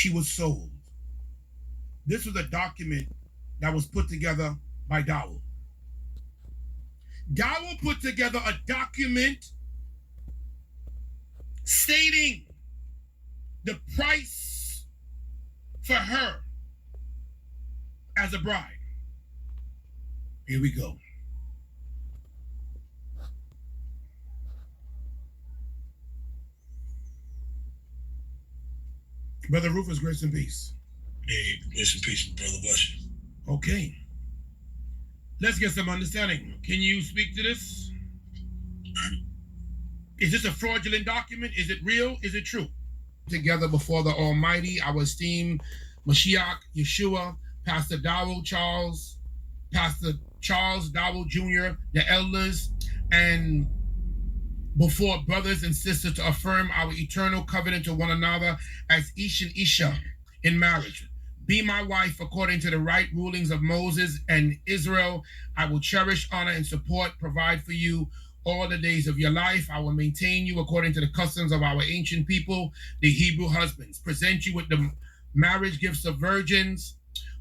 she was sold. This was a document that was put together by Dowell. Dowell put together a document stating the price for her as a bride. Here we go. Brother Rufus, grace and peace. Hey, grace and peace, brother. Bless you. Okay. Let's get some understanding. Can you speak to this? Is this a fraudulent document? Is it real? Is it true? Together before the Almighty, our esteemed Mashiach, Yeshua, Pastor Dowell Charles, Pastor Charles Dowell Jr., the elders, and before brothers and sisters to affirm our eternal covenant to one another as Ish and Isha in marriage. Be my wife according to the right rulings of Moses and Israel. I will cherish, honor, and support, provide for you all the days of your life. I will maintain you according to the customs of our ancient people, the Hebrew husbands. Present you with the marriage gifts of virgins,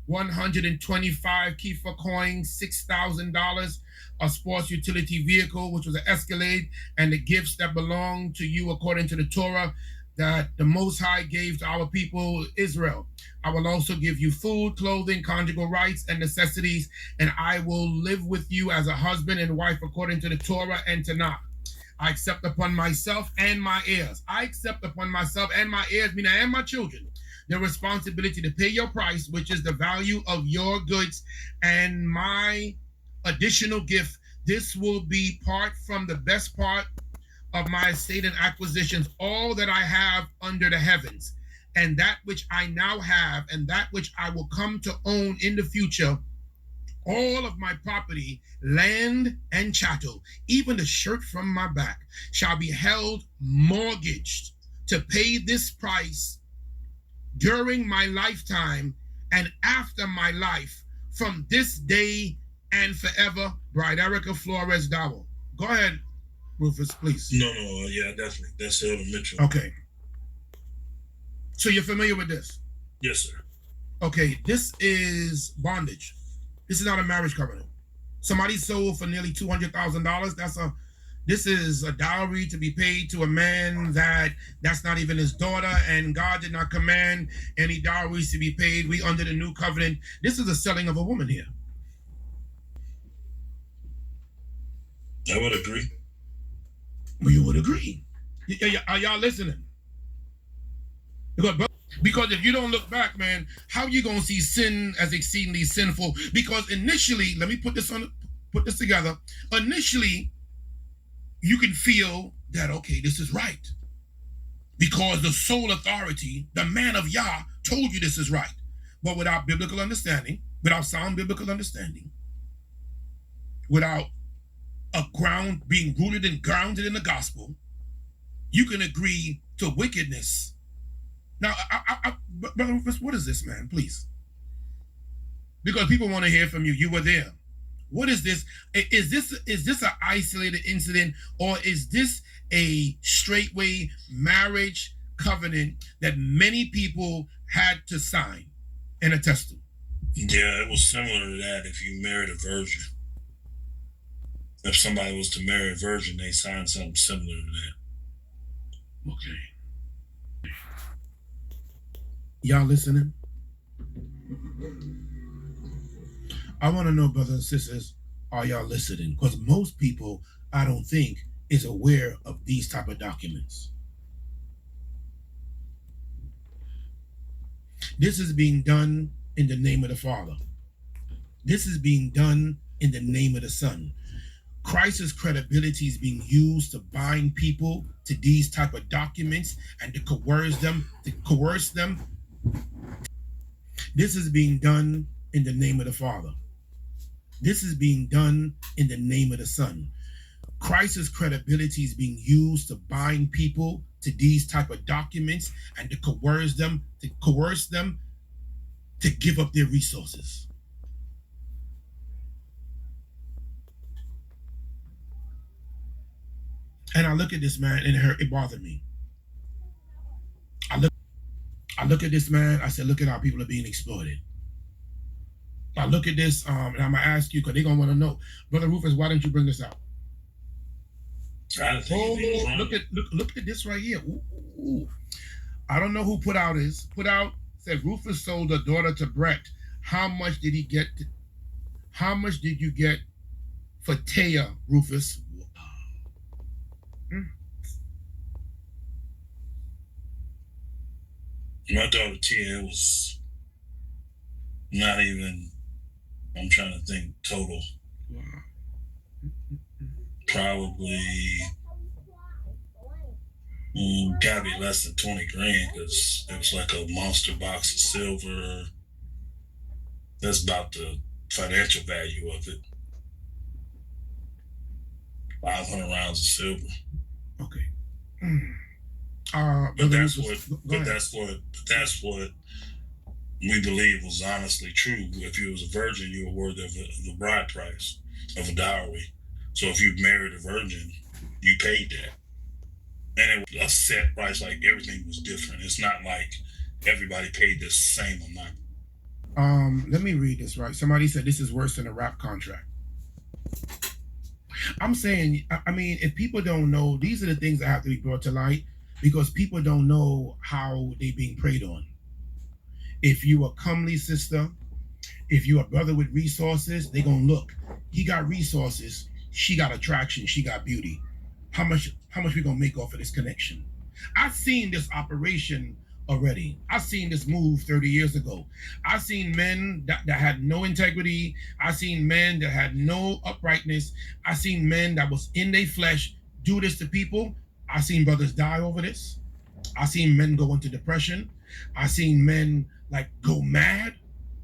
125 Kifa coins, $6,000, a sports utility vehicle, which was an Escalade, and the gifts that belong to you according to the Torah that the Most High gave to our people Israel. I will also give you food, clothing, conjugal rights, and necessities, and I will live with you as a husband and wife according to the Torah and Tanakh. I accept upon myself and my heirs. I accept upon myself and my heirs, meaning and my children, the responsibility to pay your price, which is the value of your goods, and my additional gift. This will be part from the best part of my estate and acquisitions, all that I have under the heavens, and that which I now have, and that which I will come to own in the future, all of my property, land and chattel, even the shirt from my back, shall be held mortgaged to pay this price during my lifetime and after my life, from this day and forever. Bride Erica Flores Dowell. Go ahead, Rufus, please. No, yeah, definitely. That's Elder Mitchell. Okay. So you're familiar with this? Yes, sir. Okay, this is bondage. This is not a marriage covenant. Somebody sold for nearly $200,000. This is a dowry to be paid to a man that's not even his daughter, and God did not command any dowries to be paid. We under the new covenant. This is the selling of a woman here. I would agree. Well, you would agree. Are y'all listening? Because if you don't look back, man, how are you gonna see sin as exceedingly sinful? Because initially, let me put this together. Initially, you can feel that, okay, this is right. Because the sole authority, the man of Yah, told you this is right. But without biblical understanding, without sound biblical understanding, without being rooted and grounded in the gospel, you can agree to wickedness. Now, Brother Rufus, what is this, man? Please. Because people want to hear from you. You were there. What is this? Is this an isolated incident, or is this a straightway marriage covenant that many people had to sign and attest to? Yeah, it was similar to that if you married a virgin. If somebody was to marry a virgin, they signed something similar to that. Okay. Y'all listening? I want to know, brothers and sisters, are y'all listening? Because most people, I don't think, is aware of these type of documents. This is being done in the name of the Father. This is being done in the name of the Son. Christ's credibility is being used to bind people to these type of documents and to coerce them. This is being done in the name of the Father. This is being done in the name of the Son. Christ's credibility is being used to bind people to these type of documents and to coerce them to give up their resources. And I look at this, man, and it bothered me. I look at this, man. I said, look at how people are being exploited. I look at this, and I'm gonna ask you because they're gonna want to know, Brother Rufus, why didn't you bring this out? Look at this right here. Ooh. I don't know who put out said Rufus sold a daughter to Brett. How much did he get? How much did you get for Taya, Rufus? My daughter Tia was not even, I'm trying to think total. Wow. Probably gotta be less than 20 grand because it was like a monster box of silver. That's about the financial value of it. 500 rounds of silver. Okay. But that's what we believe was honestly true. If you was a virgin, you were worthy of the bride price of a dowry. So if you married a virgin, you paid that. And it was a set price, like everything was different. It's not like everybody paid the same amount. Let me read this right. Somebody said this is worse than a rap contract. I'm saying, I mean, if people don't know, these are the things that have to be brought to light because people don't know how they being preyed on. If you a comely sister, if you a brother with resources, they gonna look. He got resources, she got attraction, she got beauty. How much we gonna make off of this connection? I've seen this operation already. I've seen this move 30 years ago. I've seen men that had no integrity. I've seen men that had no uprightness. I've seen men that was in their flesh do this to people. I've seen brothers die over this. I've seen men go into depression. I've seen men like go mad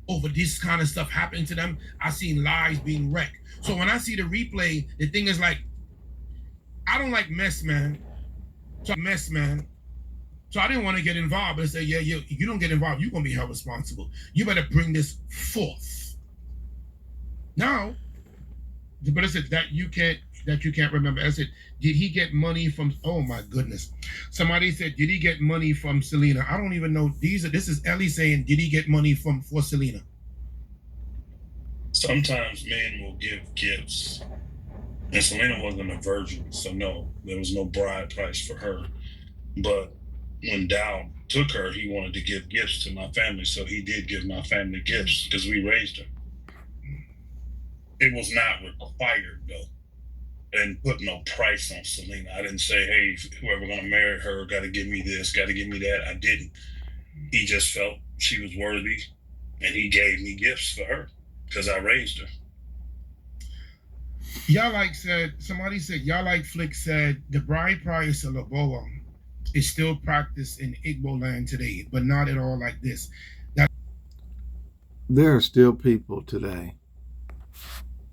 over this kind of stuff happening to them. I've seen lives being wrecked. So when I see the replay, the thing is like, I don't like mess, man. So I didn't want to get involved, but I said, yeah, you don't get involved, you're going to be held responsible. You better bring this forth. Now, but I said that you can't remember. I said, did he get money from, oh my goodness. Somebody said, did he get money from Selena? I don't even know. This is Ellie saying, did he get money for Selena? Sometimes men will give gifts. And Selena wasn't a virgin, so no, there was no bride price for her. But when Dow took her, he wanted to give gifts to my family, so he did give my family gifts because we raised her. It was not required, though. I didn't put no price on Selena. I didn't say, hey, whoever going to marry her got to give me this, got to give me that. I didn't. He just felt she was worthy, and he gave me gifts for her because I raised her. Somebody said, y'all like Flick said, the bride price of Loboa is still practiced in Igbo land today, but not at all like this. There are still people today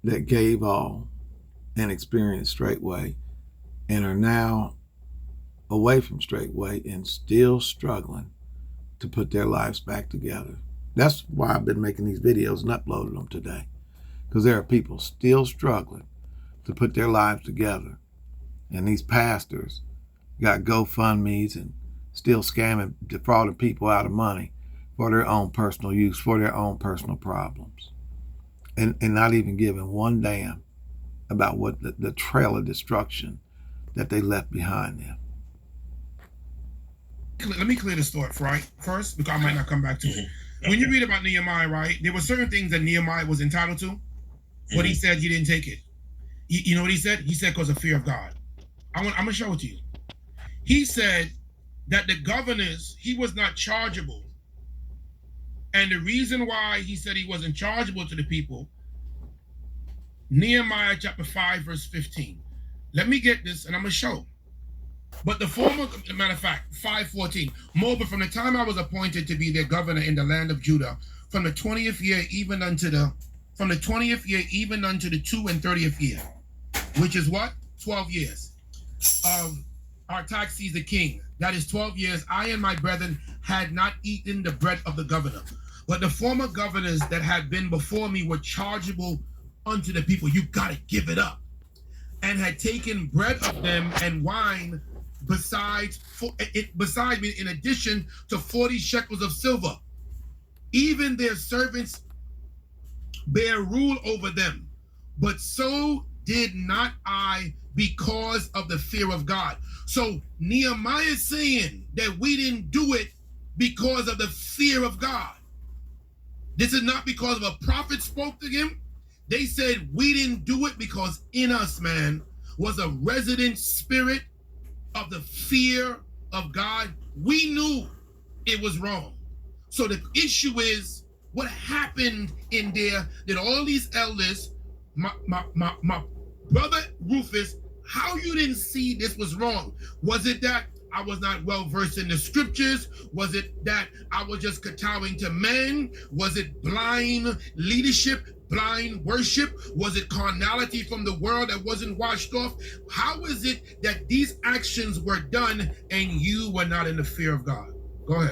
that gave all and experienced Straitway and are now away from Straitway and still struggling to put their lives back together. That's why I've been making these videos and uploading them today, because there are people still struggling to put their lives together. And these pastors got GoFundMes and still scamming, defrauding people out of money for their own personal use, for their own personal problems. And not even giving one damn about what the trail of destruction that they left behind them. Let me clear this thought first, because I might not come back to it. When you read about Nehemiah, right, there were certain things that Nehemiah was entitled to, but he said he didn't take it. You know what he said? He said because of fear of God. I'm going to show it to you. He said that the governors, he was not chargeable. And the reason why he said he wasn't chargeable to the people, Nehemiah chapter 5, verse 15. Let me get this and I'm going to show. But the former, matter of fact, 5:14. Moreover, from the time I was appointed to be their governor in the land of Judah, from the 20th year even unto the 2 and 30th year, which is what? 12 years of Artaxerxes the king. That is 12 years. I and my brethren had not eaten the bread of the governor. But the former governors that had been before me were chargeable unto the people. You got to give it up. And had taken bread of them and wine besides in addition to 40 shekels of silver. Even their servants bear rule over them, but so did not I, because of the fear of God. So Nehemiah is saying that we didn't do it because of the fear of God. This is not because of a prophet spoke to him. They said we didn't do it because in us, man, was a resident spirit of the fear of God. We knew it was wrong. So the issue is what happened in there that all these elders, my brother Rufus, how you didn't see this was wrong? Was it that I was not well versed in the scriptures? Was it that I was just kowtowing to men? Was it blind leadership, blind worship? Was it carnality from the world that wasn't washed off? How is it that these actions were done and you were not in the fear of God? Go ahead.